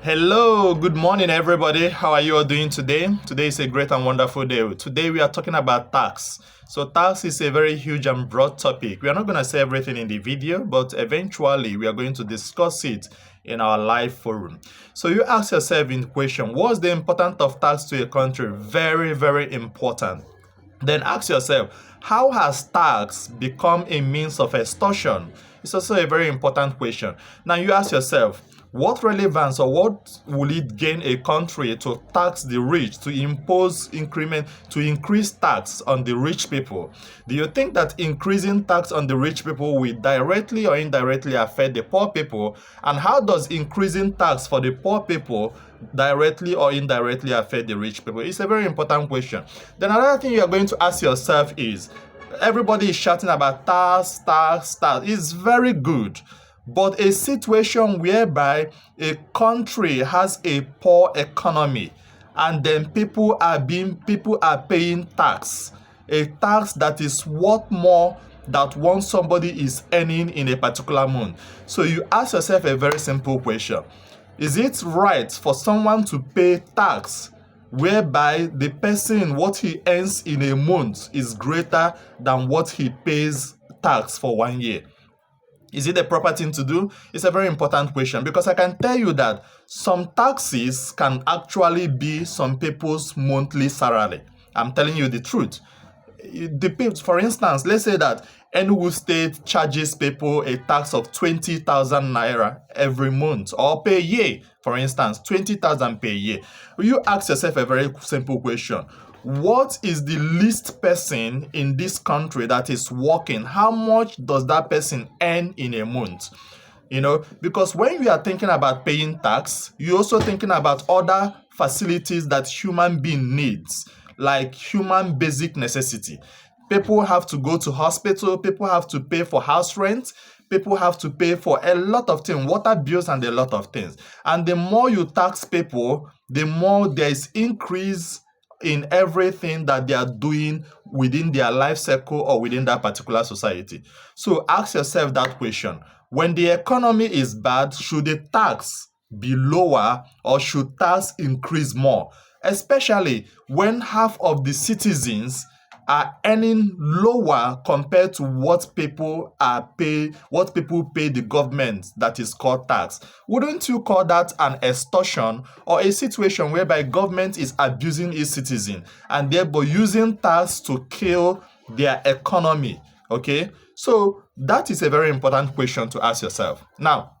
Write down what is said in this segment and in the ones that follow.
Hello, good morning, everybody. How are you all doing today? Today is a great and wonderful day. Today, we are talking about tax. So, tax is a very huge and broad topic. We are not going to say everything in the video, but eventually, we are going to discuss it in our live forum. So, you ask yourself in question, what's the importance of tax to a country? Very, very important. Then ask yourself, how has tax become a means of extortion? It's also a very important question. Now you ask yourself, what relevance or what will it gain a country to tax the rich, to impose increment, to increase tax on the rich people? Do you think that increasing tax on the rich people will directly or indirectly affect the poor people? And how does increasing tax for the poor people directly or indirectly affect the rich people? It's a very important question. Then another thing you are going to ask yourself is, everybody is shouting about tax, tax, tax. It's very good. But a situation whereby a country has a poor economy and then people are paying tax, a tax that is worth more than what somebody is earning in a particular month. So you ask yourself a very simple question. Is it right for someone to pay tax whereby the person, what he earns in a month is greater than what he pays tax for 1 year? Is it the proper thing to do? It's a very important question, because I can tell you that some taxes can actually be some people's monthly salary. I'm telling you the truth. It depends. For instance, let's say that Enugu State charges people a tax of 20,000 naira every month or per year. For instance, 20,000 per year. You ask yourself a very simple question. What is the least person in this country that is working? How much does that person earn in a month? Because when you are thinking about paying tax, you're also thinking about other facilities that human being needs, like human basic necessity. People have to go to hospital, people have to pay for house rent, people have to pay for a lot of things, water bills and a lot of things. And the more you tax people, the more there is increase in everything that they are doing within their life cycle or within that particular society. So ask yourself that question. When the economy is bad, should the tax be lower or should tax increase more? Especially when half of the citizens are earning lower compared to what people pay the government, that is called tax. Wouldn't you call that an extortion, or a situation whereby government is abusing its citizen and thereby using tax to kill their economy? Okay, so that is a very important question to ask yourself. Now,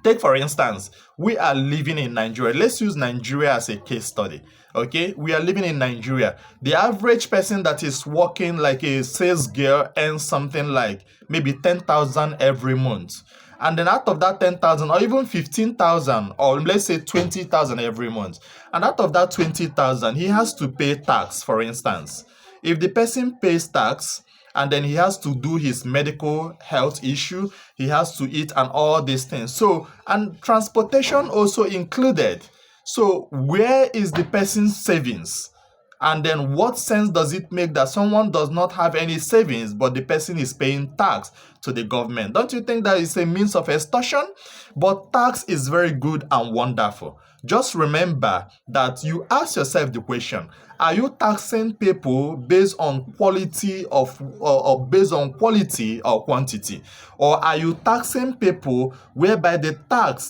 take for instance, we are living in Nigeria. Let's use Nigeria as a case study. Okay, we are living in Nigeria. The average person that is working like a sales girl earns something like maybe 10,000 every month. And then out of that 10,000 or even 15,000 or let's say 20,000 every month. And out of that 20,000, he has to pay tax, for instance. If the person pays tax, and then he has to do his medical health issue, he has to eat and all these things. So, and transportation also included. So, where is the person's savings? And then what sense does it make that someone does not have any savings, but the person is paying tax to the government? Don't you think that is a means of extortion? But tax is very good and wonderful. Just remember that you ask yourself the question, are you taxing people based on quality or based on quality or quantity? Or are you taxing people whereby the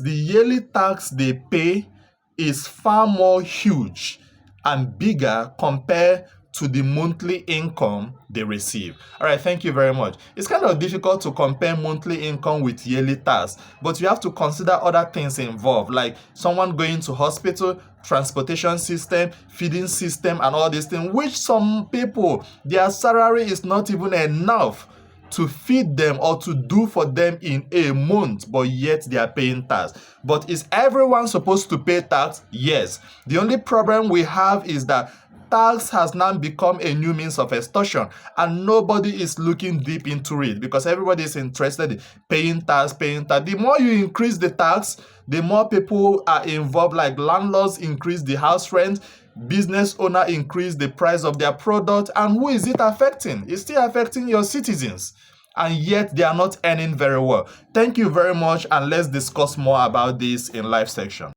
yearly tax they pay is far more huge and bigger compared to the monthly income they receive? All right, thank you very much. It's kind of difficult to compare monthly income with yearly tax, but you have to consider other things involved, like someone going to hospital, transportation system, feeding system, and all these things, which some people, their salary is not even enough to feed them or to do for them in a month, but yet they are paying tax. But is everyone supposed to pay tax? Yes. The only problem we have is that tax has now become a new means of extortion, and nobody is looking deep into it because everybody is interested in paying tax. The more you increase the tax, the more people are involved, like landlords increase the house rent, business owner increase the price of their product, and who is it affecting? It's still affecting your citizens, and yet they are not earning very well. Thank you very much, and let's discuss more about this in live section.